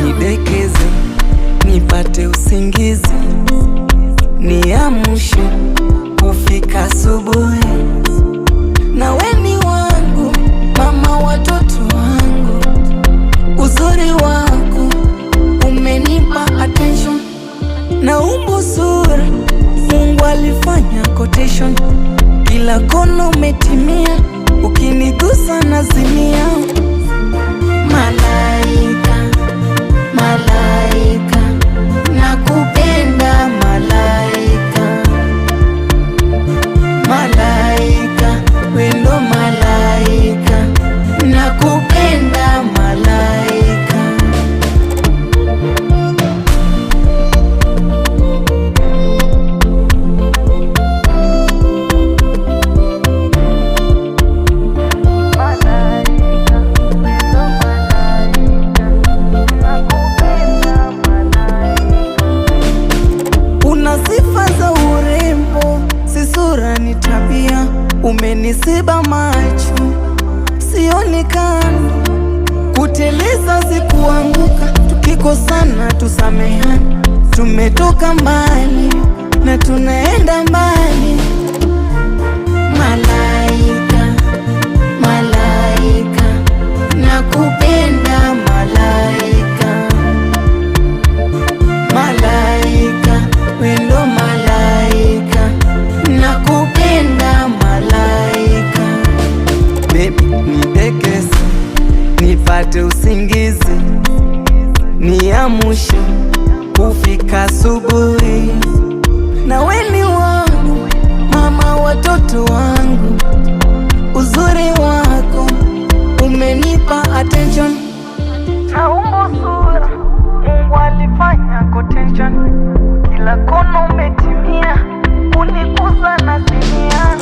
nidekeze, nipate usingizi, niamshe kufika asubuhi. Na weni wangu, mama watoto wangu, uzuri wako umenipa attention. Na umbo sura Mungu alifanya quotation, kila kona umetimia, ukinigusa nazimia. Malaika, malaika, nakupenda malaika. Malaika, wendo malaika, nakupenda malaika. Una sifa za urembo, si sura ni tabia. Umenisiba macho, sioni kando. Kuteleza si kuanguka, tukikosana tusamehane. Tumetoka mbali na tunaenda mbali. Malaika, malaika, nakupenda malaika. Malaika, wendo malaika, nakupenda malaika. Baby, nidekeze, nipate usingizi, niamshe kufika asubuhi. Na weni wangu, mama watoto wangu, uzuri wako umenipa attention. Na umbo sura Mungu alifanya quotation, kila kona umetimia, unikuza nazimia.